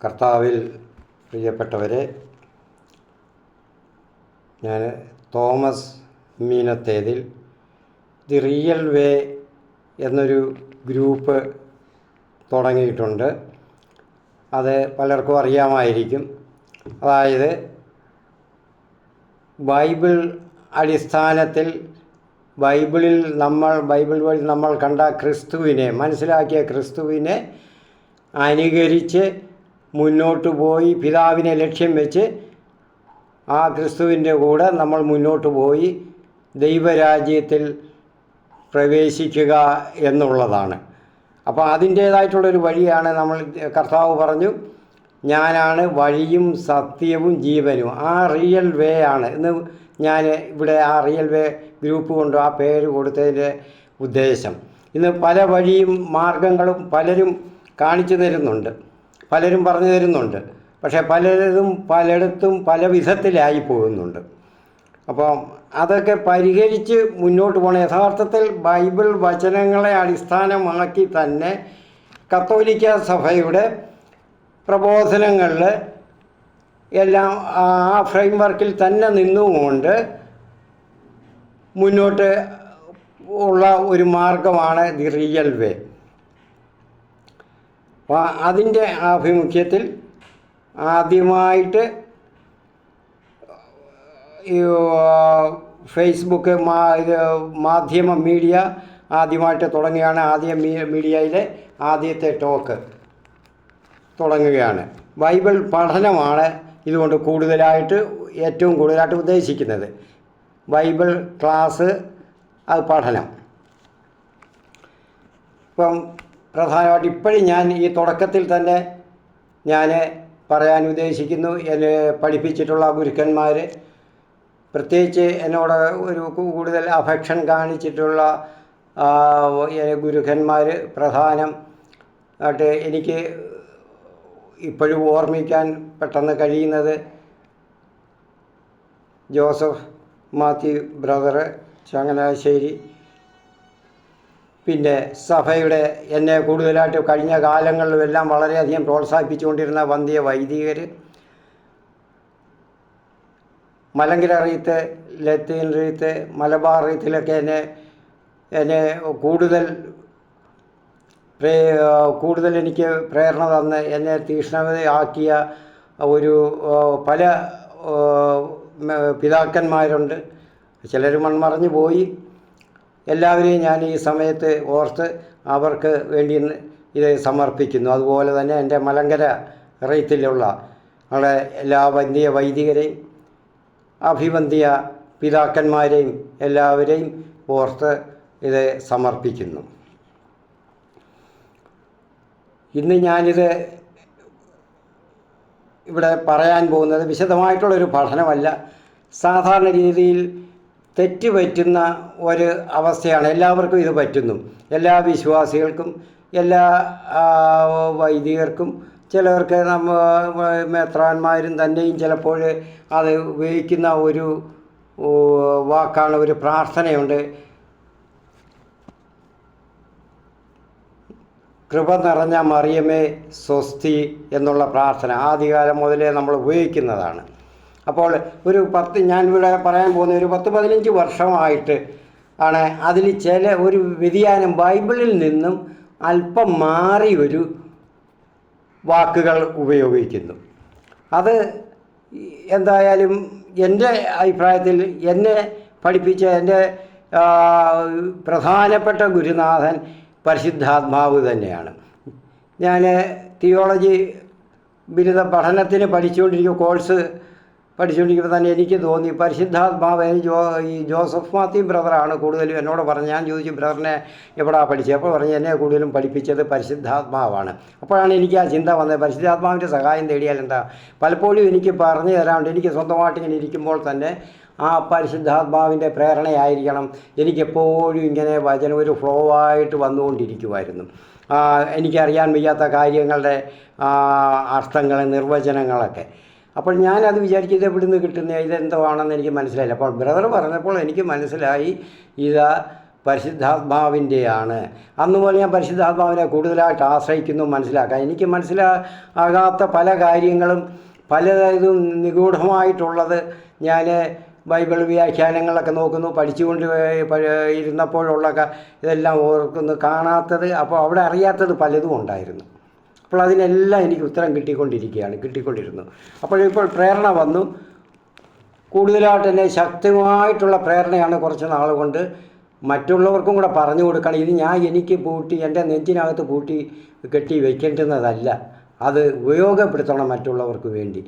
കർത്താവിൽ പ്രിയപ്പെട്ടവരെ, ഞാൻ തോമസ് മീനത്തേതിൽ ദി റിയൽ വേ എന്നൊരു ഗ്രൂപ്പ് തുടങ്ങിയിട്ടുണ്ട്. അത് പലർക്കും അറിയാമായിരിക്കും. അതായത് ബൈബിൾ അടിസ്ഥാനത്തിൽ ബൈബിൾ വഴി നമ്മൾ കണ്ട ക്രിസ്തുവിനെ, മനസ്സിലാക്കിയ ക്രിസ്തുവിനെ അനുകരിച്ച് മുന്നോട്ട് പോയി പിതാവിനെ ലക്ഷ്യം വെച്ച് ആ ക്രിസ്തുവിൻ്റെ കൂടെ നമ്മൾ മുന്നോട്ട് പോയി ദൈവരാജ്യത്തിൽ പ്രവേശിക്കുക എന്നുള്ളതാണ്. അപ്പോൾ അതിൻ്റേതായിട്ടുള്ളൊരു വഴിയാണ്. കർത്താവ് പറഞ്ഞു, ഞാനാണ് വഴിയും സത്യവും ജീവനും. ആ റിയൽ വേ ആണ് ഇന്ന് ഞാൻ ഇവിടെ ആ റിയൽ വേ ഗ്രൂപ്പ് കൊണ്ട് ആ പേര് കൊടുത്തതിൻ്റെ ഉദ്ദേശം. ഇന്ന് പല വഴിയും മാർഗങ്ങളും പലരും കാണിച്ചു തരുന്നുണ്ട്, പലരും പറഞ്ഞു തരുന്നുണ്ട്. പക്ഷേ പലയിടത്തും പല വിധത്തിലായി പോകുന്നുണ്ട്. അപ്പം അതൊക്കെ പരിഹരിച്ച് മുന്നോട്ട് പോകണം. യഥാർത്ഥത്തിൽ ബൈബിൾ വചനങ്ങളെ അടിസ്ഥാനമാക്കി തന്നെ കത്തോലിക്ക സഭയുടെ പ്രബോധനങ്ങളിൽ എല്ലാം ആ ഫ്രെയിം വർക്കിൽ തന്നെ നിന്നുകൊണ്ട് മുന്നോട്ട് ഉള്ള ഒരു മാർഗമാണ് ദി റിയൽ വേ. അപ്പോൾ അതിൻ്റെ ആഭിമുഖ്യത്തിൽ ആദ്യമായിട്ട് ഫേസ്ബുക്ക് മാധ്യമ മീഡിയ ആദ്യമായിട്ട് തുടങ്ങുകയാണ്. മീഡിയയിലെ ആദ്യത്തെ ടോക്ക് തുടങ്ങുകയാണ്. ബൈബിൾ പഠനമാണ് ഇതുകൊണ്ട് ഏറ്റവും കൂടുതലായിട്ട് ഉദ്ദേശിക്കുന്നത്. ബൈബിൾ ക്ലാസ്, അത് പഠനം. ഇപ്പം പ്രധാനമായിട്ട് ഇപ്പോഴും ഞാൻ ഈ തുടക്കത്തിൽ തന്നെ ഞാൻ പറയാൻ ഉദ്ദേശിക്കുന്നു, എന്നെ പഠിപ്പിച്ചിട്ടുള്ള ഗുരുക്കന്മാർ, പ്രത്യേകിച്ച് എന്നോട് ഒരു കൂടുതൽ അഫെക്ഷൻ കാണിച്ചിട്ടുള്ള ഗുരുക്കന്മാർ, പ്രധാനമായിട്ട് എനിക്ക് ഇപ്പോഴും ഓർമ്മിക്കാൻ പെട്ടെന്ന് കഴിയുന്നത് ജോസഫ് മാത്യു ബ്രദർ ചങ്ങനാശ്ശേരി, പിന്നെ സഭയുടെ എന്നെ കൂടുതലായിട്ട് കഴിഞ്ഞ കാലങ്ങളിലെല്ലാം വളരെയധികം പ്രോത്സാഹിപ്പിച്ചുകൊണ്ടിരുന്ന വന്ധ്യ വൈദികർ, മലങ്കര റീത്ത്, ലത്തീൻ റീത്ത്, മലബാർ റീത്തിലൊക്കെ എന്നെ കൂടുതൽ എനിക്ക് പ്രേരണ തന്ന് എന്നെ തീക്ഷ്ണതയാക്കിയ പല പിതാക്കന്മാരുണ്ട്. ചിലർ മൺമറഞ്ഞു പോയി. എല്ലാവരെയും ഞാൻ ഈ സമയത്ത് ഓർത്ത് അവർക്ക് വേണ്ടി ഇത് സമർപ്പിക്കുന്നു. അതുപോലെ തന്നെ എൻ്റെ മലങ്കര റീത്തിലുള്ള ഞങ്ങളെ എല്ലാ വന്ധ്യ വൈദികരെയും അഭിവന്ധ്യ പിതാക്കന്മാരെയും എല്ലാവരെയും ഓർത്ത് ഇത് സമർപ്പിക്കുന്നു. ഇന്ന് ഞാനിത് ഇവിടെ പറയാൻ പോകുന്നത് വിശദമായിട്ടുള്ളൊരു പഠനമല്ല. സാധാരണ രീതിയിൽ തെറ്റുപറ്റുന്ന ഒരു അവസ്ഥയാണ്. എല്ലാവർക്കും ഇത് പറ്റുന്നു. എല്ലാ വിശ്വാസികൾക്കും, എല്ലാ വൈദികർക്കും, ചിലവർക്ക് മെത്രാന്മാരും തന്നെയും ചിലപ്പോൾ അത് ഉപയോഗിക്കുന്ന ഒരു വാക്കാണ്, ഒരു പ്രാർത്ഥനയുണ്ട്, കൃപ നിറഞ്ഞ മറിയമേ സ്വസ്തി എന്നുള്ള പ്രാർത്ഥന ആദ്യകാലം മുതലേ നമ്മൾ ഉപയോഗിക്കുന്നതാണ്. അപ്പോൾ ഞാനിവിടെ പറയാൻ പോകുന്ന ഒരു 10-15 വർഷമായിട്ട് ആണ് അതിൽ ഒരു വ്യതിയാനം, ബൈബിളിൽ നിന്നും അല്പം മാറി ഒരു വാക്കുകൾ ഉപയോഗിക്കുന്നു. അത് എന്തായാലും എൻ്റെ അഭിപ്രായത്തിൽ എന്നെ പഠിപ്പിച്ച എൻ്റെ പ്രധാനപ്പെട്ട ഗുരുനാഥൻ പരിശുദ്ധാത്മാവ് തന്നെയാണ്. ഞാൻ തിയോളജി ബിരുദ പഠനത്തിന് കോഴ്സ് പഠിച്ചുകൊണ്ടിരിക്കുമ്പോൾ തന്നെ എനിക്ക് തോന്നി പരിശുദ്ധാത്മാവ്. ഈ ജോസഫ് മാത്യു ബ്രദറാണ് കൂടുതലും എന്നോട് പറഞ്ഞു. ഞാൻ ചോദിച്ചു, ബ്രദറിനെ എവിടെയാണ് പഠിച്ചത്? അപ്പോൾ പറഞ്ഞു, എന്നെ കൂടുതലും പഠിപ്പിച്ചത് പരിശുദ്ധാത്മാവാണ്. അപ്പോഴാണ് എനിക്ക് ആ ചിന്ത വന്നത്, പരിശുദ്ധാത്മാവിൻ്റെ സഹായം തേടിയാൽ എന്താ. പലപ്പോഴും എനിക്ക് പറഞ്ഞു തരാറുണ്ട്. എനിക്ക് സ്വന്തമായിട്ട് ഇങ്ങനെ ഇരിക്കുമ്പോൾ തന്നെ ആ പരിശുദ്ധാത്മാവിൻ്റെ പ്രേരണയായിരിക്കണം എനിക്കെപ്പോഴും ഇങ്ങനെ വചനം ഒരു ഫ്ലോ ആയിട്ട് വന്നുകൊണ്ടിരിക്കുമായിരുന്നു. എനിക്കറിയാൻ വയ്യാത്ത കാര്യങ്ങളുടെ അർത്ഥങ്ങൾ, നിർവചനങ്ങളൊക്കെ. അപ്പോൾ ഞാനത് വിചാരിച്ച് ഇത് എവിടെ നിന്ന് കിട്ടുന്ന, ഇതെന്തോ ആണെന്ന് എനിക്ക് മനസ്സിലായില്ല. അപ്പോൾ ബ്രദർ പറഞ്ഞപ്പോൾ എനിക്ക് മനസ്സിലായി, ഇത് പരിശുദ്ധാത്മാവിൻ്റെയാണ്. അന്ന് പോലെ ഞാൻ പരിശുദ്ധാത്മാവിനെ കൂടുതലായിട്ട് ആശ്രയിക്കുന്നു മനസ്സിലാക്കാൻ. എനിക്ക് മനസ്സിലാകാത്ത പല കാര്യങ്ങളും പലതും നിഗൂഢമായിട്ടുള്ളത് ഞാൻ ബൈബിൾ വ്യാഖ്യാനങ്ങളൊക്കെ നോക്കുന്നു, പഠിച്ചുകൊണ്ട് ഇരുന്നപ്പോഴുള്ള ഇതെല്ലാം ഓർക്കുന്നു, കാണാത്തത് അപ്പോൾ അവിടെ അറിയാത്തത് പലതും ഉണ്ടായിരുന്നു. അപ്പോൾ അതിനെല്ലാം എനിക്ക് ഉത്തരം കിട്ടിക്കൊണ്ടിരുന്നു. അപ്പോഴിപ്പോൾ പ്രേരണ വന്നു. കൂടുതലായിട്ട് തന്നെ ശക്തമായിട്ടുള്ള പ്രേരണയാണ് കുറച്ച് നാൾ കൊണ്ട് മറ്റുള്ളവർക്കും കൂടെ പറഞ്ഞു കൊടുക്കണം. ഇത് എനിക്ക് എൻ്റെ നെഞ്ചിനകത്ത് കെട്ടി വയ്ക്കേണ്ടുന്നതല്ല, അത് ഉപയോഗപ്പെടുത്തണം മറ്റുള്ളവർക്ക് വേണ്ടി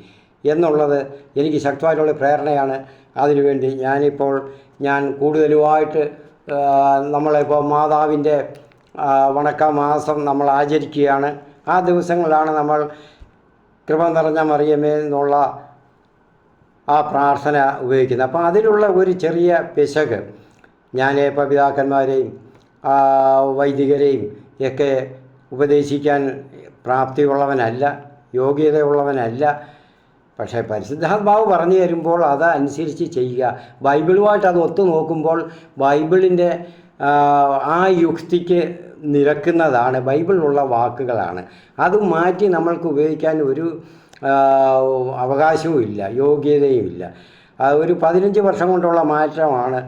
എന്നുള്ളത് എനിക്ക് ശക്തമായിട്ടുള്ള പ്രേരണയാണ്. അതിനുവേണ്ടി ഞാൻ കൂടുതലുമായിട്ട് നമ്മളിപ്പോൾ മാതാവിൻ്റെ വണക്കമാസം നമ്മൾ ആചരിക്കുകയാണ്. ആ ദിവസങ്ങളിലാണ് നമ്മൾ കൃപ നിറഞ്ഞ മറിയമേ എന്നുള്ള ആ പ്രാർത്ഥന ഉപയോഗിക്കുന്നത്. അപ്പോൾ അതിലുള്ള ഒരു ചെറിയ പിശക് ഞാൻ ഇപ്പോൾ പിതാക്കന്മാരെയും വൈദികരെയും ഒക്കെ ഉപദേശിക്കാൻ പ്രാപ്തിയുള്ളവനല്ല, യോഗ്യതയുള്ളവനല്ല. പക്ഷേ പരിശുദ്ധാത്മാവ് പറഞ്ഞു തരുമ്പോൾ അതനുസരിച്ച് ചെയ്യുക. ബൈബിളുമായിട്ട് അത് ഒത്തു നോക്കുമ്പോൾ ബൈബിളിൻ്റെ ആ യുക്തിക്ക് നിരക്കുന്നതാണ്, ബൈബിളിലുള്ള വാക്കുകളാണ്. അത് മാറ്റി നമ്മൾക്ക് ഉപയോഗിക്കാൻ ഒരു അവകാശവും ഇല്ല, യോഗ്യതയും ഇല്ല. ഒരു 15 വർഷം കൊണ്ടുള്ള മാറ്റമാണ്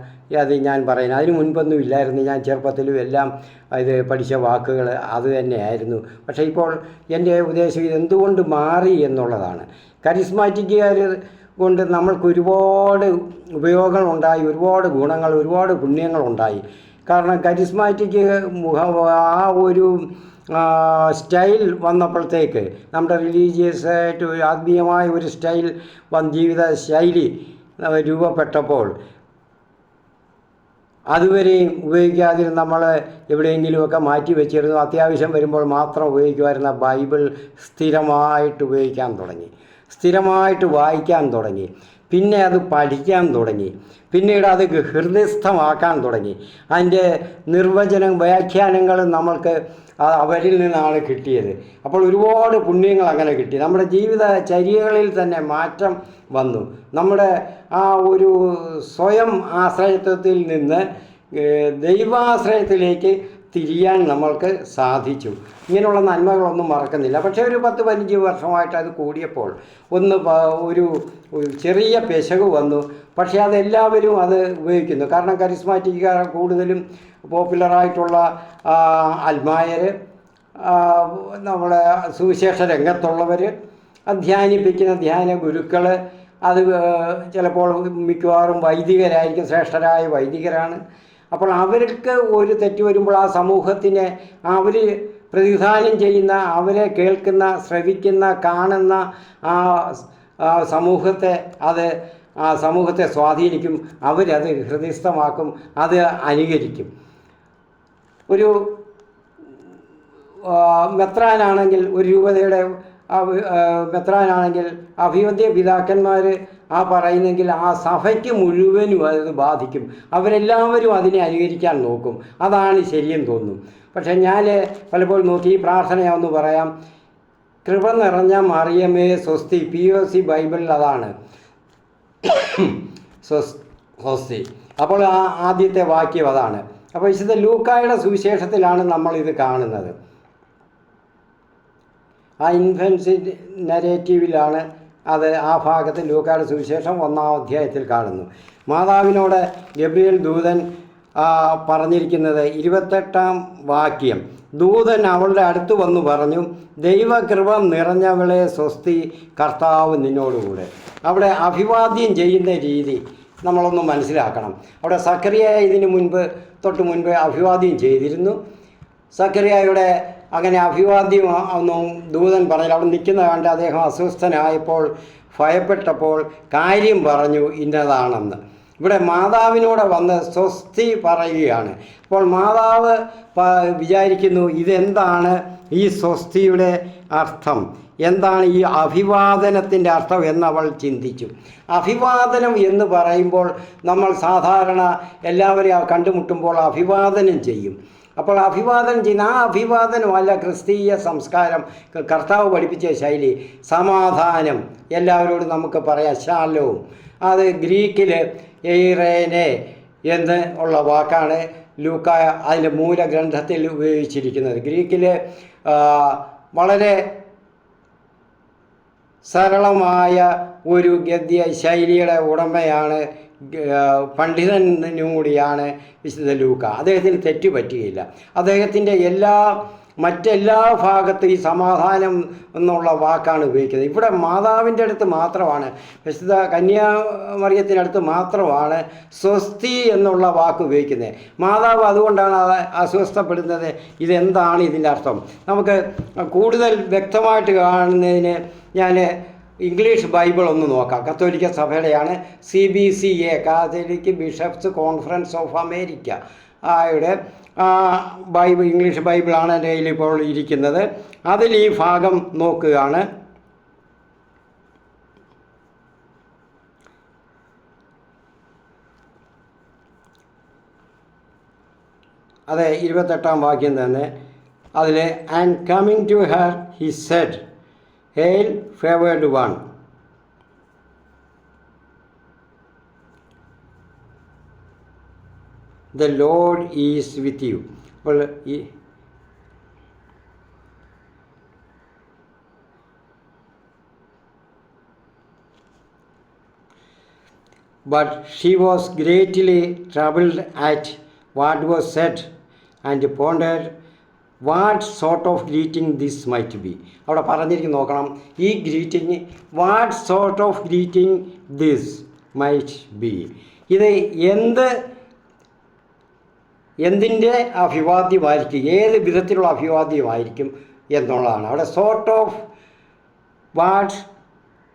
അത് ഞാൻ പറയുന്നത്. അതിന് മുൻപൊന്നും ഇല്ലായിരുന്നു. ഞാൻ ചെറുപ്പത്തിലും എല്ലാം ഇത് പഠിച്ച വാക്കുകൾ അത് തന്നെയായിരുന്നു. പക്ഷേ ഇപ്പോൾ എൻ്റെ ഉദ്ദേശം ഇതെന്തുകൊണ്ട് മാറി എന്നുള്ളതാണ്. കരിസ്മാറ്റിക്കുകാർ കൊണ്ട് നമ്മൾക്ക് ഒരുപാട് ഉപയോഗങ്ങളുണ്ടായി, ഒരുപാട് ഗുണങ്ങൾ, ഒരുപാട് പുണ്യങ്ങളുണ്ടായി. കാരണം കരിസ്മാറ്റിക് ആ ഒരു സ്റ്റൈൽ വന്നപ്പോഴത്തേക്ക് നമ്മുടെ റിലീജിയസായിട്ട് ആത്മീയമായ ഒരു ജീവിത ശൈലി രൂപപ്പെട്ടപ്പോൾ അതുവരെയും ഉപയോഗിക്കാതിരുന്ന നമ്മൾ എവിടെയെങ്കിലുമൊക്കെ മാറ്റി വെച്ചിരുന്നു. അത്യാവശ്യം വരുമ്പോൾ മാത്രം ഉപയോഗിക്കുമായിരുന്ന ബൈബിൾ സ്ഥിരമായിട്ട് ഉപയോഗിക്കാൻ തുടങ്ങി, സ്ഥിരമായിട്ട് വായിക്കാൻ തുടങ്ങി, പിന്നെ അത് പഠിക്കാൻ തുടങ്ങി, പിന്നീട് അത് ഹൃദയസ്ഥമാക്കാൻ തുടങ്ങി. അതിൻ്റെ വ്യാഖ്യാനങ്ങൾ നമ്മൾക്ക് അവരിൽ നിന്നാണ് കിട്ടിയത്. അപ്പോൾ ഒരുപാട് പുണ്യങ്ങൾ അങ്ങനെ കിട്ടി. നമ്മുടെ ജീവിതചര്യകളിൽ തന്നെ മാറ്റം വന്നു. നമ്മുടെ ആ ഒരു സ്വയം ആശ്രയത്വത്തിൽ നിന്ന് ദൈവാശ്രയത്തിലേക്ക് തിരിയാൻ നമ്മൾക്ക് സാധിച്ചു. ഇങ്ങനെയുള്ള നന്മകളൊന്നും മറക്കുന്നില്ല. പക്ഷേ ഒരു 10-15 വർഷമായിട്ട് അത് കൂടിയപ്പോൾ ഒരു ചെറിയ പിശക് വന്നു. പക്ഷേ അതെല്ലാവരും അത് ഉപയോഗിക്കുന്നു. കാരണം കരിസ്മാറ്റിക്കാർ കൂടുതലും പോപ്പുലറായിട്ടുള്ള അൽമായർ, നമ്മളെ സുവിശേഷ രംഗത്തുള്ളവർ, ധ്യാനിപ്പിക്കുന്ന ധ്യാന ഗുരുക്കൾ, അത് ചിലപ്പോൾ മിക്കവാറും വൈദികരായിരിക്കും, ശ്രേഷ്ഠരായ വൈദികരാണ്. അപ്പോൾ അവർക്ക് ഒരു തെറ്റ് വരുമ്പോൾ ആ സമൂഹത്തിനെ അവർ പ്രതിനിധാനം ചെയ്യുന്ന, അവരെ കേൾക്കുന്ന, ശ്രവിക്കുന്ന, കാണുന്ന ആ സമൂഹത്തെ സ്വാധീനിക്കും. അവരത് ഹൃദയസ്ഥമാക്കും, അത് അനുകരിക്കും. ഒരു മെത്രാനാണെങ്കിൽ, ഒരു രൂപതയുടെ മെത്രാനാണെങ്കിൽ അഭിവന്ദ്യ പിതാക്കന്മാർ പറയുന്നെങ്കിൽ ആ സഭയ്ക്ക് മുഴുവനും അത് ബാധിക്കും. അവരെല്ലാവരും അതിനെ അനുകരിക്കാൻ നോക്കും. അതാണ് ശരിയെന്ന് തോന്നും. പക്ഷേ ഞാൻ പലപ്പോഴും നോക്കി ഈ പ്രാർത്ഥനയാണെന്ന് പറയാം. കൃപ നിറഞ്ഞ മറിയമേ സ്വസ്തി, POC ബൈബിളിൽ അതാണ് സ്വസ്തി. അപ്പോൾ ആദ്യത്തെ വാക്യം അതാണ്. അപ്പോൾ വിശുദ്ധ ലൂക്കായുടെ സുവിശേഷത്തിലാണ് നമ്മളിത് കാണുന്നത്. ആ ഇൻഫൻസി നരേറ്റീവിലാണ് അത്. ആ ഭാഗത്ത് ലൂക്കായുടെ സുവിശേഷം 1-ാം അധ്യായത്തിൽ കാണുന്നു. മാതാവിനോട് ഗബ്രിയേൽ ദൂതൻ പറഞ്ഞിരിക്കുന്നത് 28-ാം വാക്യം. ദൂതൻ അവളുടെ അടുത്ത് വന്നു പറഞ്ഞു, ദൈവകൃപ നിറഞ്ഞവളെ സ്വസ്തി, കർത്താവ് നിന്നോടുകൂടെ. അവിടെ അഭിവാദ്യം ചെയ്യുന്ന രീതി നമ്മളൊന്ന് മനസ്സിലാക്കണം. അവിടെ സക്കറിയ തൊട്ട് മുൻപ് അഭിവാദ്യം ചെയ്തിരുന്നു. സക്കറിയയുടെ അങ്ങനെ അഭിവാദ്യം ഒന്നും ദൂതൻ പറഞ്ഞില്ല. അവിടെ നിൽക്കുന്ന കണ്ട് അദ്ദേഹം അസ്വസ്ഥനായപ്പോൾ, ഭയപ്പെട്ടപ്പോൾ കാര്യം പറഞ്ഞു ഇന്നതാണെന്ന്. ഇവിടെ മാതാവിനോട് വന്ന് സ്വസ്തി പറയുകയാണ്. അപ്പോൾ മാതാവ് വിചാരിക്കുന്നു, ഇതെന്താണ് ഈ സ്വസ്തിയുടെ അർത്ഥം, എന്താണ് ഈ അഭിവാദനത്തിൻ്റെ അർത്ഥം എന്നവൾ ചിന്തിച്ചു. അഭിവാദനം എന്ന് പറയുമ്പോൾ നമ്മൾ സാധാരണ എല്ലാവരെയും കണ്ടുമുട്ടുമ്പോൾ അഭിവാദനം ചെയ്യും. അപ്പോൾ അഭിവാദനം ചെയ്യുന്ന ആ അഭിവാദനമല്ല ക്രിസ്തീയ സംസ്കാരം, കർത്താവ് പഠിപ്പിച്ച ശൈലി. സമാധാനം എല്ലാവരോടും നമുക്ക് പറയാം, ശാലോം. അത് ഗ്രീക്കിൽ എയ്റേനെ എന്ന് ഉള്ള വാക്കാണ്. ലൂക്ക അതിൻ്റെ മൂലഗ്രന്ഥത്തിൽ ഉപയോഗിച്ചിരിക്കുന്നത്. ഗ്രീക്കിൽ വളരെ സരളമായ ഒരു ഗദ്യ ശൈലിയുടെ ഉടമയാണ്, പണ്ഡിതനും കൂടിയാണ് വിശുദ്ധ ലൂക്ക. അദ്ദേഹത്തിന് തെറ്റ് പറ്റുകയില്ല. അദ്ദേഹത്തിൻ്റെ മറ്റെല്ലാ ഭാഗത്തും ഈ സമാധാനം എന്നുള്ള വാക്കാണ് ഉപയോഗിക്കുന്നത്. ഇവിടെ മാതാവിൻ്റെ അടുത്ത് മാത്രമാണ്, വിശുദ്ധ കന്യാമറിയത്തിനടുത്ത് മാത്രമാണ് സ്വസ്തി എന്നുള്ള വാക്ക് ഉപയോഗിക്കുന്നത്. മാതാവ് അതുകൊണ്ടാണ് അസ്വസ്ഥപ്പെടുന്നത്. ഇതെന്താണ് ഇതിൻ്റെ അർത്ഥം? നമുക്ക് കൂടുതൽ വ്യക്തമായിട്ട് കാണുന്നതിന് ഞാൻ ഇംഗ്ലീഷ് ബൈബിൾ ഒന്ന് നോക്കാം. കത്തോലിക്ക സഭയുടെയാണ്, CBCA, Catholic Bishops Conference of America ആയുടെ ബൈബിൾ, ഇംഗ്ലീഷ് ബൈബിളാണ് എൻ്റെ കയ്യിൽ ഇപ്പോൾ ഇരിക്കുന്നത്. അതിൽ ഈ ഭാഗം നോക്കുകയാണ്. അത് 28-ാം വാക്യം തന്നെ. അതിൽ and coming to her he said, hail favoured one, the Lord is with you. അപ്പോൾ but she was greatly troubled at what was said and pondered what sort of greeting this might be. അവിടെ പറഞ്ഞിരിക്കും, നോക്കണം, ഈ greeting, what sort of greeting this might be, ഇത് എന്തിൻ്റെ അഭിവാദ്യമായിരിക്കും, ഏത് വിധത്തിലുള്ള അഭിവാദ്യമായിരിക്കും എന്നുള്ളതാണ് അവിടെ. വാട്ട്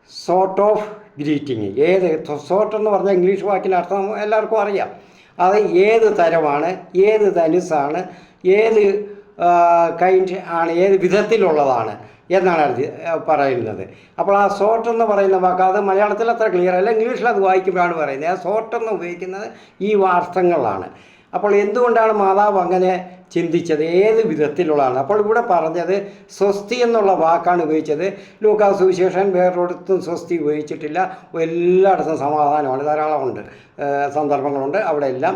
സോർട്ട് ഓഫ് ഗ്രീറ്റിംഗ്, ഏത് സോർട്ട് എന്ന് പറഞ്ഞാൽ ഇംഗ്ലീഷ് വാക്കിൻ്റെ അർത്ഥം എല്ലാവർക്കും അറിയാം. അത് ഏത് തരമാണ്, ഏത് ധനുസാണ്, ഏത് കൈൻഡ് ആണ്, ഏത് വിധത്തിലുള്ളതാണ് എന്നാണ് പറയുന്നത്. അപ്പോൾ ആ സോർട്ട് എന്ന് പറയുന്ന വാക്ക് അത് മലയാളത്തിൽ അത്ര ക്ലിയർ അല്ല, ഇംഗ്ലീഷിൽ അത് വായിക്കുമ്പോഴാണ് പറയുന്നത്. ആ സോർട്ട് എന്ന് ഉപയോഗിക്കുന്നത് ഈ അർത്ഥങ്ങളാണ്. അപ്പോൾ എന്തുകൊണ്ടാണ് മാതാവ് അങ്ങനെ ചിന്തിച്ചത്, ഏത് വിധത്തിലുള്ളതാണ്? അപ്പോൾ ഇവിടെ പറഞ്ഞത് സ്വസ്തി എന്നുള്ള വാക്കാണ് ഉപയോഗിച്ചത്. ലൂക്കാ സുവിശേഷൻ വേറൊരിടത്തും സ്വസ്തി ഉപയോഗിച്ചിട്ടില്ല. എല്ലായിടത്തും സമാധാനമാണ്, ധാരാളമുണ്ട് സന്ദർഭങ്ങളുണ്ട്, അവിടെ എല്ലാം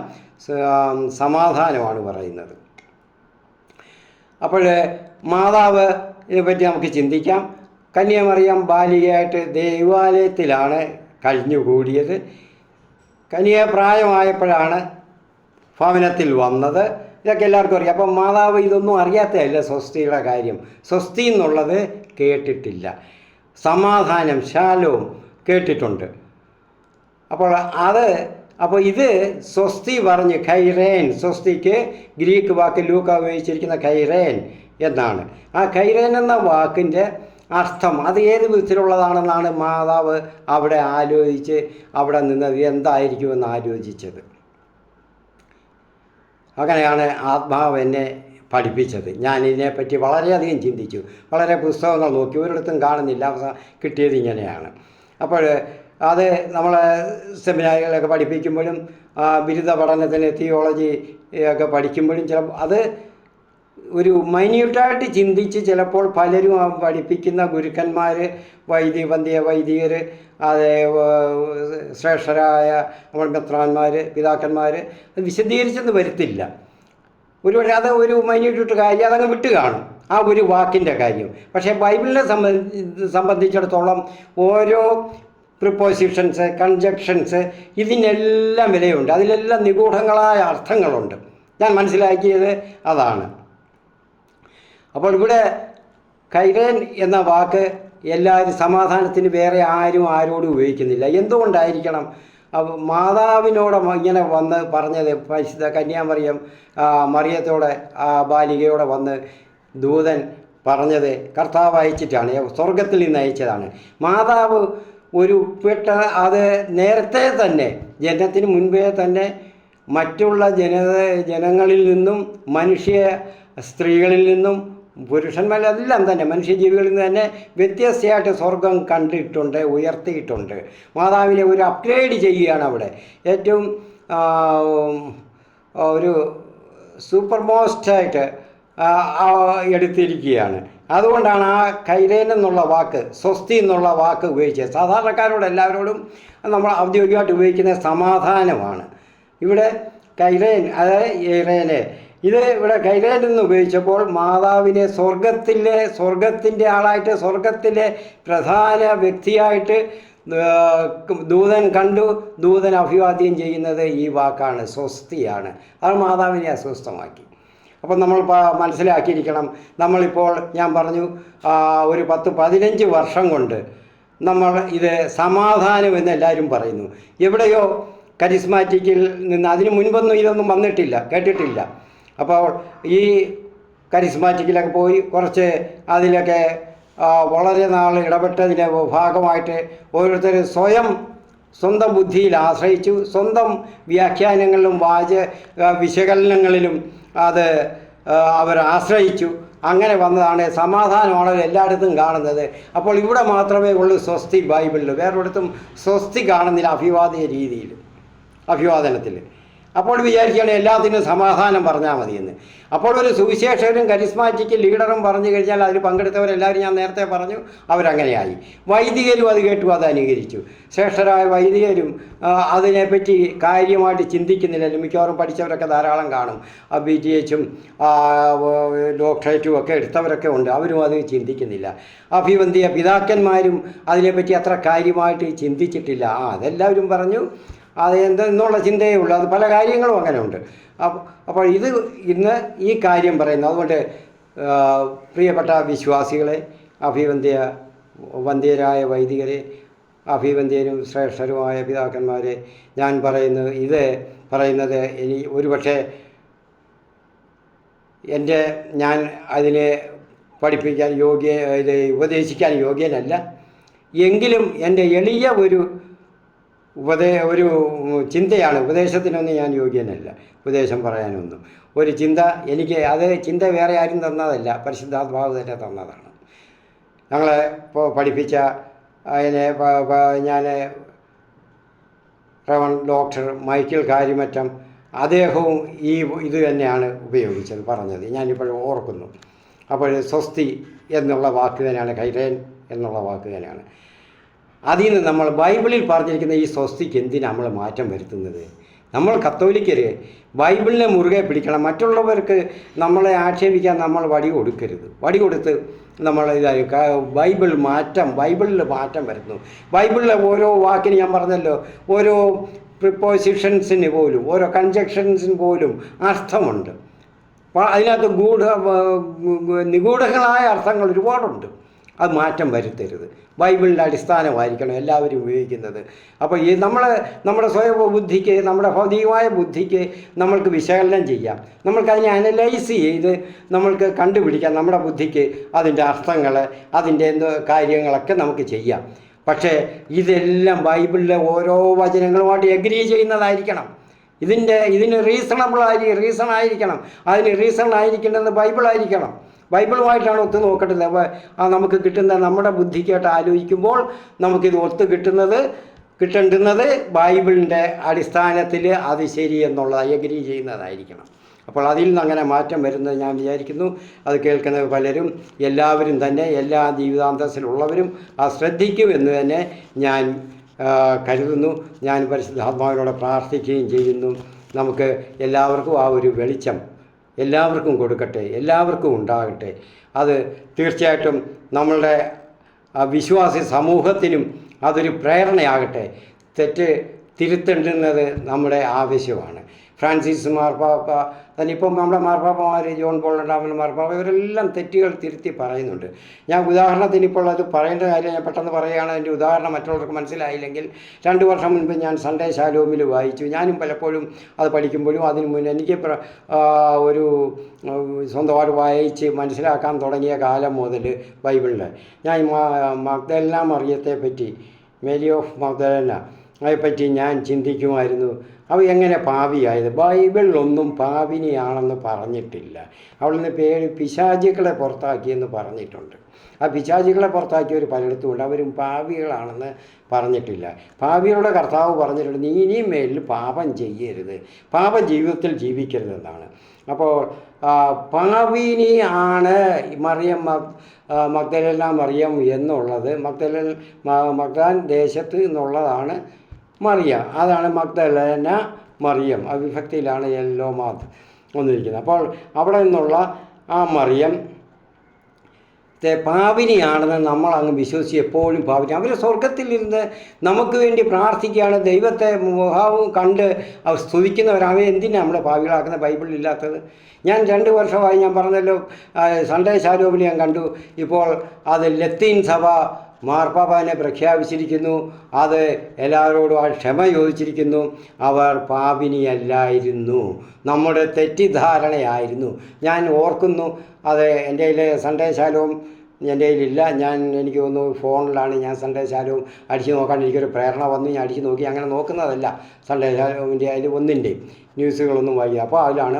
സമാധാനമാണ് പറയുന്നത്. അപ്പോൾ മാതാവ് ഇതിനെപ്പറ്റി നമുക്ക് ചിന്തിക്കാം. കന്യാമറിയം ബാലികയായിട്ട് ദൈവാലയത്തിലാണ് കഴിഞ്ഞുകൂടിയത്. കന്യാപ്രായമായപ്പോഴാണ് ഭവനത്തിൽ വന്നത്. ഇതൊക്കെ എല്ലാവർക്കും അറിയാം. അപ്പം മാതാവ് ഇതൊന്നും അറിയാത്തതല്ല സ്വസ്തിയുടെ കാര്യം. സ്വസ്തി എന്നുള്ളത് കേട്ടിട്ടില്ല. സമാധാനം, ശാലോം കേട്ടിട്ടുണ്ട്. അപ്പോൾ ഇത് സ്വസ്തി പറഞ്ഞ് ഖൈറേൻ, സ്വസ്തിക്ക് ഗ്രീക്ക് വാക്ക് ലൂക്ക ഉപയോഗിച്ചിരിക്കുന്ന ഖൈറേൻ എന്നാണ്. ആ ഖൈറേൻ എന്ന വാക്കിൻ്റെ അർത്ഥം അത് ഏത് വിധത്തിലുള്ളതാണെന്നാണ് മാതാവ് അവിടെ ആലോചിച്ച് അവിടെ നിന്നത് എന്തായിരിക്കുമെന്ന് ആലോചിച്ചത്. അങ്ങനെയാണ് ആത്മാവ് എന്നെ പഠിപ്പിച്ചത്. ഞാൻ ഇതിനെപ്പറ്റി വളരെയധികം ചിന്തിച്ചു, വളരെ പുസ്തകങ്ങൾ നോക്കി, ഒരിടത്തും കാണുന്നില്ല. കിട്ടിയത് ഇങ്ങനെയാണ്. അപ്പോൾ അത് നമ്മളെ സെമിനാറുകളൊക്കെ പഠിപ്പിക്കുമ്പോഴും ബിരുദ പഠനത്തിന് തിയോളജി ഒക്കെ പഠിക്കുമ്പോഴും അത് ഒരു മൈന്യൂട്ടായിട്ട് ചിന്തിച്ച് ചിലപ്പോൾ പലരും പഠിപ്പിക്കുന്ന ഗുരുക്കന്മാർ, വന്ധ്യ വൈദികർ, അതേ ശ്രേഷ്ഠരായ നമ്മൾ മെത്രാന്മാർ, പിതാക്കന്മാർ വിശദീകരിച്ചെന്ന് വരുത്തില്ല. ഒരുപക്ഷെ അത് ഒരു മൈന്യൂട്ട് കാര്യം അതങ്ങ് വിട്ട് കാണും, ആ ഒരു വാക്കിൻ്റെ കാര്യം. പക്ഷേ ബൈബിളിനെ സംബന്ധിച്ചിടത്തോളം ഓരോ പ്രിപ്പോസിഷൻസ്, കൺജക്ഷൻസ്, ഇതിനെല്ലാം വിലയുണ്ട്. അതിലെല്ലാം നിഗൂഢങ്ങളായ അർത്ഥങ്ങളുണ്ട്. ഞാൻ മനസ്സിലാക്കിയത് അതാണ്. അപ്പോൾ ഇവിടെ ഖൈറേൻ എന്ന വാക്ക് എല്ലാവരും സമാധാനത്തിന് വേറെ ആരോടും ഉപയോഗിക്കുന്നില്ല. എന്തുകൊണ്ടായിരിക്കണം? മാതാവിനോട് ഇങ്ങനെ വന്ന് പറഞ്ഞത്, പരിശുദ്ധ കന്യാമറിയം മറിയത്തോടെ ബാലികയോടെ വന്ന് ദൂതൻ പറഞ്ഞത് കർത്താവ് അയച്ചിട്ടാണ്, സ്വർഗത്തിൽ നിന്ന് അയച്ചതാണ്. മാതാവ് അത് നേരത്തെ തന്നെ, ജനനത്തിന് മുൻപേ തന്നെ മറ്റുള്ള ജനങ്ങളിൽ നിന്നും, സ്ത്രീകളിൽ നിന്നും, പുരുഷന്മാരെല്ലാം തന്നെ, മനുഷ്യജീവികളിൽ നിന്ന് തന്നെ വ്യത്യസ്തമായിട്ട് സ്വർഗം കണ്ടിട്ടുണ്ട്, ഉയർത്തിയിട്ടുണ്ട്. മാതാവിനെ ഒരു അപ്ഗ്രേഡ് ചെയ്യുകയാണ് അവിടെ. ഏറ്റവും ഒരു സൂപ്പർ മോസ്റ്റായിട്ട് എടുത്തിരിക്കുകയാണ്. അതുകൊണ്ടാണ് ആ ഖൈറേൻ എന്നുള്ള വാക്ക്, സ്വസ്തി എന്നുള്ള വാക്ക് ഉപയോഗിച്ചത്. സാധാരണക്കാരോട് എല്ലാവരോടും നമ്മൾ ഔദ്യോഗികമായിട്ട് ഉപയോഗിക്കുന്ന സമാധാനമാണ്. ഇവിടെ കൈറേൻ, അതായത് ഇറേനെ, ഇത് ഇവിടെ കൈറേൻ എന്ന് ഉപയോഗിച്ചപ്പോൾ മാതാവിനെ സ്വർഗത്തിൻ്റെ ആളായിട്ട്, സ്വർഗത്തിലെ പ്രധാന വ്യക്തിയായിട്ട് ദൂതൻ കണ്ടു. ദൂതൻ അഭിവാദ്യം ചെയ്യുന്നത് ഈ വാക്കാണ്, സ്വസ്തിയാണ്. അത് മാതാവിനെ അസ്വസ്ഥമാക്കി. അപ്പം നമ്മൾ മനസ്സിലാക്കിയിരിക്കണം, നമ്മളിപ്പോൾ ഞാൻ പറഞ്ഞു ഒരു 10-15 വർഷം കൊണ്ട് നമ്മൾ ഇത് സമാധാനം എന്ന് എല്ലാവരും പറയുന്നു. എവിടെയോ കരിസ്മാറ്റിക്കിൽ നിന്ന് അതിന് മുൻപൊന്നും ഇതൊന്നും വന്നിട്ടില്ല, കേട്ടിട്ടില്ല. അപ്പോൾ ഈ കരിസ്മാറ്റിക്കിലൊക്കെ പോയി കുറച്ച് അതിലൊക്കെ വളരെ നാൾ ഇടപെട്ടതിൻ്റെ ഭാഗമായിട്ട് ഓരോരുത്തർ സ്വന്തം ബുദ്ധിയിൽ ആശ്രയിച്ചു, സ്വന്തം വ്യാഖ്യാനങ്ങളിലും വിശകലനങ്ങളിലും അത് അവർ ആശ്രയിച്ചു. അങ്ങനെ വന്നതാണ് സമാധാനമാണ് എല്ലായിടത്തും കാണുന്നത്. അപ്പോൾ ഇവിടെ മാത്രമേ ഉള്ളൂ സ്വസ്തി ബൈബിളിൽ, വേറൊരിടത്തും സ്വസ്തി കാണുന്നില്ല അഭിവാദനത്തിൽ. അപ്പോൾ വിചാരിക്കുകയാണ് എല്ലാത്തിനും സമാധാനം പറഞ്ഞാൽ മതിയെന്ന്. അപ്പോൾ ഒരു സുവിശേഷകരും കരിസ്മാറ്റിക് ലീഡറും പറഞ്ഞു കഴിഞ്ഞാൽ അതിൽ പങ്കെടുത്തവരെല്ലാവരും ഞാൻ നേരത്തെ പറഞ്ഞു അവരങ്ങനെയായി. വൈദികരും അത് കേട്ടു, അത് അനുകരിച്ചു. ശ്രേഷ്ഠരായ വൈദികരും അതിനെപ്പറ്റി കാര്യമായിട്ട് ചിന്തിക്കുന്നില്ലല്ലോ. മിക്കവാറും പഠിച്ചവരൊക്കെ ധാരാളം കാണും. BTH ഡോക്ടറേറ്റും ഒക്കെ എടുത്തവരൊക്കെ ഉണ്ട്, അവരും അത് ചിന്തിക്കുന്നില്ല. അഭിവന്ധ്യ പിതാക്കന്മാരും അതിനെപ്പറ്റി അത്ര കാര്യമായിട്ട് ചിന്തിച്ചിട്ടില്ല. അതെല്ലാവരും പറഞ്ഞു അത് എന്തെന്നുള്ള ചിന്തയേ ഉള്ളൂ. അത് പല കാര്യങ്ങളും അങ്ങനെ ഉണ്ട്. അപ്പോൾ ഇന്ന് ഈ കാര്യം പറയുന്നു. അതുകൊണ്ട് പ്രിയപ്പെട്ട വിശ്വാസികളെ, വന്ധ്യരായ വൈദികരെ, അഭിവന്ധ്യരും ശ്രേഷ്ഠരുമായ പിതാക്കന്മാരെ, ഞാൻ പറയുന്നത് ഇനി ഒരുപക്ഷെ ഞാൻ അതിനെ പഠിപ്പിക്കാൻ ഉപദേശിക്കാൻ യോഗ്യനല്ല. എങ്കിലും എൻ്റെ എളിയ ഒരു ചിന്തയാണ്. ഉപദേശത്തിനൊന്നും ഞാൻ യോഗ്യനല്ല, ഉപദേശം പറയാനൊന്നും. ഒരു ചിന്ത ചിന്ത വേറെ ആരും തന്നതല്ല, പരിശുദ്ധാത്മാവ് തന്നെ തന്നതാണ്. ഞങ്ങളെ പഠിപ്പിച്ച ഞാൻ റവൺ ഡോക്ടർ മൈക്കിൾ കാര്യമറ്റം, അദ്ദേഹവും ഇത് തന്നെയാണ് പറഞ്ഞത്, ഞാനിപ്പോഴും ഓർക്കുന്നു. അപ്പോൾ സ്വസ്തി എന്നുള്ള വാക്ക് തന്നെയാണ്, കൈറേൻ എന്നുള്ള വാക്ക് തന്നെയാണ്. അതിൽ നിന്ന് നമ്മൾ ബൈബിളിൽ പറഞ്ഞിരിക്കുന്ന ഈ സ്വസ്തിക്ക് എന്തിനാണ് നമ്മൾ മാറ്റം വരുത്തുന്നത്? നമ്മൾ കത്തോലിക്കർ ബൈബിളിനെ മുറുകെ പിടിക്കണം. മറ്റുള്ളവർക്ക് നമ്മളെ ആക്ഷേപിക്കാൻ നമ്മൾ വടി കൊടുത്ത് നമ്മൾ ബൈബിളിൽ മാറ്റം വരുന്നു. ബൈബിളിലെ ഓരോ വാക്കിന് ഞാൻ പറഞ്ഞല്ലോ, ഓരോ പ്രിപ്പോസിഷൻസിന് പോലും, ഓരോ കൺജക്ഷൻസിന് പോലും അർത്ഥമുണ്ട്. അതിനകത്ത് നിഗൂഢങ്ങളായ അർത്ഥങ്ങൾ ഒരുപാടുണ്ട്. അത് മാറ്റം വരുത്തരുത്. ബൈബിളിൻ്റെ അടിസ്ഥാനമായിരിക്കണം എല്ലാവരും ഉപയോഗിക്കുന്നത്. അപ്പോൾ നമ്മുടെ സ്വയം ബുദ്ധിക്ക്, നമ്മുടെ ഭൗതികമായ ബുദ്ധിക്ക് നമ്മൾക്ക് വിശകലനം ചെയ്യാം, നമ്മൾക്കതിനെ അനലൈസ് ചെയ്ത് നമ്മൾക്ക് കണ്ടുപിടിക്കാം. നമ്മുടെ ബുദ്ധിക്ക് അതിൻ്റെ അർത്ഥങ്ങൾ, അതിൻ്റെ കാര്യങ്ങളൊക്കെ നമുക്ക് ചെയ്യാം. പക്ഷേ ഇതെല്ലാം ബൈബിളിലെ ഓരോ വചനങ്ങളുമായിട്ട് എഗ്രി ചെയ്യുന്നതായിരിക്കണം. ഇതിന് റീസൺ ആയിരിക്കണം. അതിന് റീസൺ ആയിരിക്കേണ്ടത് ബൈബിളായിരിക്കണം. ബൈബിളുമായിട്ടാണ് ഒത്തു നോക്കേണ്ടത്. നമുക്ക് കിട്ടുന്ന നമ്മുടെ ബുദ്ധിക്കായിട്ട് ആലോചിക്കുമ്പോൾ നമുക്കിത് കിട്ടേണ്ടുന്നത് ബൈബിളിൻ്റെ അടിസ്ഥാനത്തിൽ അത് ശരി എന്നുള്ളത് എഗ്രി ചെയ്യുന്നതായിരിക്കണം. അപ്പോൾ അതിൽ നിന്ന് അങ്ങനെ മാറ്റം വരുന്നത് ഞാൻ വിചാരിക്കുന്നു. അത് കേൾക്കുന്ന പലരും, എല്ലാവരും തന്നെ, എല്ലാ ജീവിതാന്തസ്സിലുള്ളവരും അത് ശ്രദ്ധിക്കുമെന്ന് തന്നെ ഞാൻ കരുതുന്നു. ഞാൻ പരിശുദ്ധാത്മാവിനോട് പ്രാർത്ഥിക്കുകയും ചെയ്യുന്നു. നമുക്ക് എല്ലാവർക്കും ആ ഒരു വെളിച്ചം എല്ലാവർക്കും കൊടുക്കട്ടെ, എല്ലാവർക്കും ഉണ്ടാകട്ടെ. അത് തീർച്ചയായിട്ടും നമ്മളുടെ വിശ്വാസി സമൂഹത്തിനും അതൊരു പ്രേരണയാകട്ടെ. തെറ്റ് തിരുത്തേണ്ടുന്നത് നമ്മുടെ ആവശ്യമാണ്. ഫ്രാൻസിസ് മാർപ്പാപ്പ തന്നെ, ഇപ്പം നമ്മുടെ മാർപ്പാപ്പമാർ, ജോൺ പോൾ രണ്ടാമൻ മാർപ്പാപ്പ, ഇവരെല്ലാം തെറ്റുകൾ തിരുത്തി പറയുന്നുണ്ട്. ഞാൻ ഉദാഹരണത്തിന് ഇപ്പോൾ അത് പറയേണ്ട കാര്യം ഞാൻ പെട്ടെന്ന് പറയുകയാണ്. അതിൻ്റെ ഉദാഹരണം മറ്റുള്ളവർക്ക് മനസ്സിലായില്ലെങ്കിൽ, 2 വർഷം മുൻപ് ഞാൻ സൺഡേ ശാലോമിൽ വായിച്ചു. ഞാനും പലപ്പോഴും അത് പഠിക്കുമ്പോഴും അതിന് മുന്നേ എനിക്ക് ഒരു സ്വന്തമായിട്ട് വായിച്ച് മനസ്സിലാക്കാൻ തുടങ്ങിയ കാലം മുതൽ ബൈബിളിൽ ഞാൻ മഗ്ദലന മറിയത്തെ പറ്റി, മേരി ഓഫ് മഗ്ദലന, അതേപ്പറ്റി ഞാൻ ചിന്തിക്കുമായിരുന്നു. അവ എങ്ങനെ പാപിയായത്? ബൈബിളിലൊന്നും പാപിനിയാണെന്ന് പറഞ്ഞിട്ടില്ല. അവളിൽ നിന്ന് പിശാചുക്കളെ പുറത്താക്കിയെന്ന് പറഞ്ഞിട്ടുണ്ട്. ആ പിശാചുക്കളെ പുറത്താക്കിയവർ പലയിടത്തുമുണ്ട്. അവരും പാപികളാണെന്ന് പറഞ്ഞിട്ടില്ല. പാപികളുടെ കർത്താവ് പറഞ്ഞിട്ടുണ്ട്, നീ ഇനിയും മേലിൽ പാപം ചെയ്യരുത്, പാപം ജീവിതത്തിൽ ജീവിക്കരുതെന്നാണ്. അപ്പോൾ പാപിനി ആണ് മഗ്ദലന മറിയം എന്നുള്ളത്. മഗ്ദാൻ ദേശത്ത് എന്നുള്ളതാണ് മറിയ. അതാണ് മഗ്ദലന മറിയം, വിഭക്തിയിലാണ് എല്ലോമാത് വന്നിരിക്കുന്നത്. അപ്പോൾ അവിടെ നിന്നുള്ള ആ മറിയം പാപിനിയാണെന്ന് നമ്മൾ അങ്ങ് വിശ്വസിച്ച് എപ്പോഴും പാപിനി. അവർ സ്വർഗത്തിലിരുന്ന് നമുക്ക് വേണ്ടി പ്രാർത്ഥിക്കുകയാണ്. ദൈവത്തെ മുഖാവും കണ്ട് അവർ സ്തുതിക്കുന്നവരാണ്. എന്തിനാണ് നമ്മളെ പാപികളാക്കുന്ന ബൈബിളിലില്ലാത്തത്? ഞാൻ 2 വർഷമായി, ഞാൻ പറഞ്ഞല്ലോ, സൺഡേ ശാലോമിനെ ഞാൻ കണ്ടു. ഇപ്പോൾ അത് ലത്തീൻ സഭ മാർപ്പാപ്പാനെ പ്രഖ്യാപിച്ചിരിക്കുന്നു. അത് എല്ലാവരോടും ആ ക്ഷമ ചോദിച്ചിരിക്കുന്നു. അവർ പാപിനിയല്ലായിരുന്നു, നമ്മുടെ തെറ്റിദ്ധാരണയായിരുന്നു. ഞാൻ ഓർക്കുന്നു, അത് എൻ്റെ കയ്യിൽ സൺഡേ ശാലോം എൻ്റെ കയ്യിലില്ല. എനിക്ക് തോന്നുന്നു ഫോണിലാണ് ഞാൻ സൺഡേ ശാലോം അടിച്ച് നോക്കാൻ എനിക്കൊരു പ്രേരണ വന്നു. ഞാൻ അടിച്ച് നോക്കി. അങ്ങനെ നോക്കുന്നതല്ല സൺഡേ ശാലോമിൻ്റെ അതിൽ ഒന്നിൻ്റെയും ന്യൂസുകളൊന്നും വായിക്കുക. അപ്പോൾ അതിലാണ്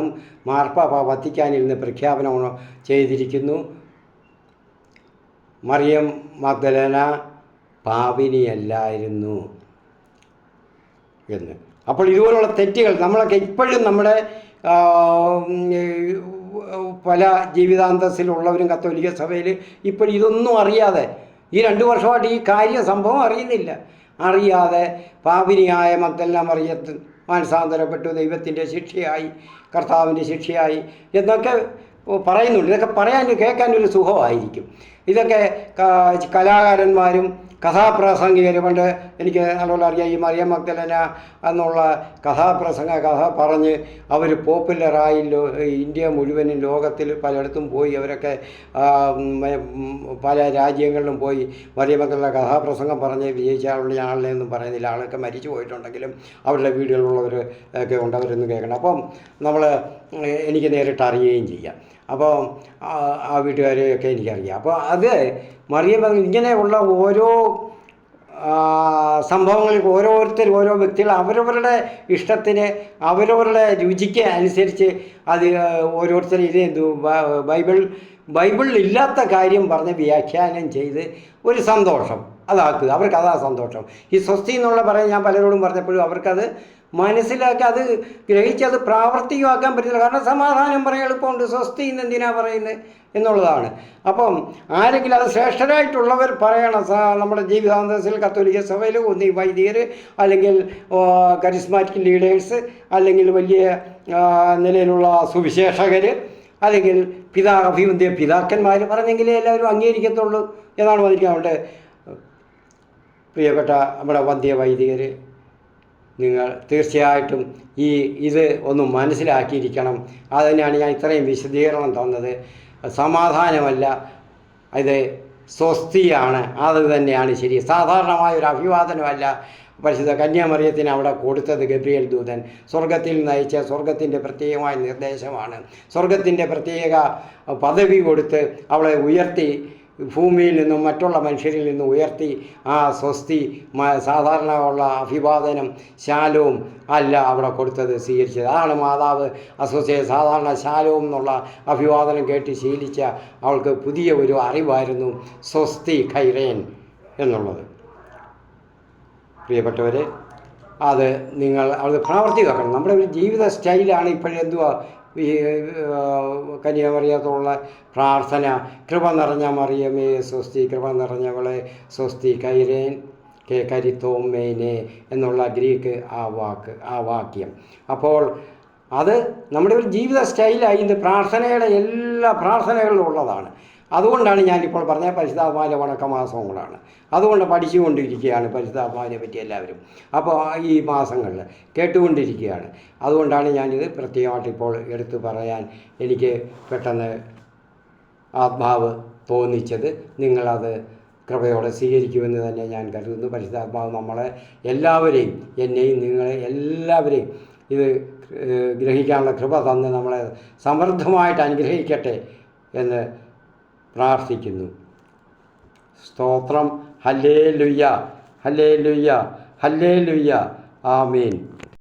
മാർപ്പാപ്പ വത്തിക്കാനിൽ നിന്ന് പ്രഖ്യാപനം ചെയ്തിരിക്കുന്നു, മറിയം മഗ്ദലേന പാപിനിയല്ലായിരുന്നു എന്ന്. അപ്പോൾ ഇതുപോലുള്ള തെറ്റുകൾ നമ്മളൊക്കെ ഇപ്പോഴും നമ്മുടെ പല ജീവിതാന്തസ്സിലുള്ളവരും കത്തോലിക്ക സഭയിൽ ഇപ്പോഴും ഇതൊന്നും അറിയാതെ, ഈ 2 വർഷമായിട്ട് ഈ സംഭവം അറിയാതെ പാപിനിയായ മഗ്ദലേന മറിയത്തിൽ മാനസാന്തരപ്പെട്ടു, ദൈവത്തിൻ്റെ ശിക്ഷയായി, കർത്താവിൻ്റെ ശിക്ഷയായി എന്നൊക്കെ പറയുന്നുണ്ട്. ഇതൊക്കെ പറയാൻ കേൾക്കാനൊരു സുഖമായിരിക്കും. ഇതൊക്കെ കലാകാരന്മാരും കഥാപ്രസംഗികരും കൊണ്ട് എനിക്ക് നല്ലപോലെ അറിയാം. ഈ മറിയം മഗ്ദലേന എന്നുള്ള കഥ പറഞ്ഞ് അവർ പോപ്പുലറായില്ലോ. ഇന്ത്യ മുഴുവനും ലോകത്തിൽ പലയിടത്തും പോയി. അവരൊക്കെ പല രാജ്യങ്ങളിലും പോയി മറിയം മഗ്ദലേന കഥാപ്രസംഗം പറഞ്ഞ് വിജയിച്ച ആളുടെ ആളിനെയൊന്നും പറയുന്നില്ല. ആളൊക്കെ മരിച്ചു പോയിട്ടുണ്ടെങ്കിലും അവരുടെ വീടുകളിലുള്ളവർ ഒക്കെ ഉണ്ട്, അവരൊന്നും കേൾക്കണം. അപ്പം എനിക്ക് നേരിട്ട് അറിയുകയും ചെയ്യാം. അപ്പോൾ ആ വീട്ടുകാരെയൊക്കെ എനിക്കറിയാം. അപ്പോൾ അത് മറിയം ഇങ്ങനെയുള്ള ഓരോ സംഭവങ്ങളിൽ ഓരോ വ്യക്തികൾ അവരവരുടെ ഇഷ്ടത്തിന് അവരവരുടെ രുചിക്ക് അനുസരിച്ച് അത് ഓരോരുത്തരും ബൈബിളിലില്ലാത്ത കാര്യം പറഞ്ഞ് വ്യാഖ്യാനം ചെയ്ത് ഒരു സന്തോഷം അതാക്കുക. അവർക്കതാ സന്തോഷം. ഈ സ്വസ്തി എന്നുള്ള പറയാൻ ഞാൻ പലരോടും പറഞ്ഞപ്പോഴും അവർക്കത് മനസ്സിലാക്കി അത് ഗ്രഹിച്ചത് പ്രാവർത്തികമാക്കാൻ പറ്റില്ല. കാരണം സമാധാനം പറയാൻ എളുപ്പമുണ്ട്. സ്വസ്തി എന്തിനാ പറയുന്നത് എന്നുള്ളതാണ്. അപ്പം ആരെങ്കിലും അത് ശ്രേഷ്ഠരായിട്ടുള്ളവർ പറയണം. നമ്മുടെ ജീവിതാന്തസ്സിൽ കത്തോലിക്ക സഭയിൽ ഒന്നീ വൈദികർ, അല്ലെങ്കിൽ കരിസ്മാറ്റിക് ലീഡേഴ്സ്, അല്ലെങ്കിൽ വലിയ നിലയിലുള്ള സുവിശേഷകർ, അല്ലെങ്കിൽ അഭിവന്ധ്യ പിതാക്കന്മാർ പറഞ്ഞെങ്കിലേ എല്ലാവരും അംഗീകരിക്കത്തുള്ളൂ എന്നാണ് വന്നിരിക്കുന്നത്. പ്രിയപ്പെട്ട നമ്മുടെ വന്ധ്യ വൈദികർ, നിങ്ങൾ തീർച്ചയായിട്ടും ഇത് ഒന്ന് മനസ്സിലാക്കിയിരിക്കണം. അതുതന്നെയാണ് ഞാൻ ഇത്രയും വിശദീകരണം തന്നത്. സമാധാനമല്ല, ഇത് സ്വസ്തിയാണ്. അത് തന്നെയാണ് ശരി. സാധാരണമായൊരു അഭിവാദനമല്ല പരിശുദ്ധ കന്യാമറിയത്തിന് അവിടെ കൊടുത്തത് ഗബ്രിയേൽ ദൂതൻ. സ്വർഗത്തിൽ നയിച്ച സ്വർഗത്തിൻ്റെ പ്രത്യേകമായ നിർദ്ദേശമാണ്. സ്വർഗത്തിൻ്റെ പ്രത്യേക പദവി കൊടുത്ത് അവളെ ഉയർത്തി, ഭൂമിയിൽ നിന്നും മറ്റുള്ള മനുഷ്യരിൽ നിന്നും ഉയർത്തി ആ സ്വസ്തി സാധാരണ ഉള്ള അഭിവാദനം ശാലോം അല്ല അവിടെ കൊടുത്തത്, സ്വീകരിച്ചത്. അതാണ് മാതാവ് സാധാരണ ശാലോം എന്നുള്ള അഭിവാദനം കേട്ട് ശീലിച്ച അവൾക്ക് പുതിയ ഒരു അറിവായിരുന്നു സ്വസ്തി ഖൈറേൻ എന്നുള്ളത്. പ്രിയപ്പെട്ടവരെ, അത് പ്രാവർത്തികമാക്കണം. നമ്മുടെ ഒരു ജീവിത സ്റ്റൈലാണ് ഇപ്പോഴെന്തുവാ ഈ കന്യാമറിയത്തോടുള്ള പ്രാർത്ഥന. കൃപ നിറഞ്ഞ മറിയമേ സ്വസ്തി, കൃപ നിറഞ്ഞവളെ സ്വസ്തി, കൈരേൻ കെ കരിത്തോമേനെ എന്നുള്ള ഗ്രീക്ക് ആ വാക്യം. അപ്പോൾ അത് നമ്മുടെ ഒരു ജീവിത സ്റ്റൈലായി. ഇത് പ്രാർത്ഥനയുടെ എല്ലാ പ്രാർത്ഥനകളിലും ഉള്ളതാണ്. അതുകൊണ്ടാണ് ഞാനിപ്പോൾ പറഞ്ഞ പരിശുദ്ധാത്മാവിൻ്റെ വണക്കമാസവും കൂടാണ്. അതുകൊണ്ട് പഠിച്ചുകൊണ്ടിരിക്കുകയാണ് പരിശുദ്ധാത്മാവിനെ പറ്റി എല്ലാവരും. അപ്പോൾ ഈ മാസങ്ങളിൽ കേട്ടുകൊണ്ടിരിക്കുകയാണ്. അതുകൊണ്ടാണ് ഞാനിത് പ്രത്യേകമായിട്ട് ഇപ്പോൾ എടുത്തു പറയാൻ എനിക്ക് പെട്ടെന്ന് ആത്മാവ് തോന്നിച്ചത്. നിങ്ങളത് കൃപയോടെ സ്വീകരിക്കുമെന്ന് തന്നെ ഞാൻ കരുതുന്നു. പരിശുദ്ധാത്മാവ് നമ്മളെ എല്ലാവരെയും, എന്നെയും നിങ്ങളെ എല്ലാവരെയും ഇത് ഗ്രഹിക്കാനുള്ള കൃപ തന്ന് നമ്മളെ സമൃദ്ധമായിട്ട് അനുഗ്രഹിക്കട്ടെ എന്ന് പ്രാർത്ഥിക്കുന്നു. സ്തോത്രം. ഹല്ലേലൂയ, ഹല്ലേലൂയ, ഹല്ലേലൂയ. ആമേൻ.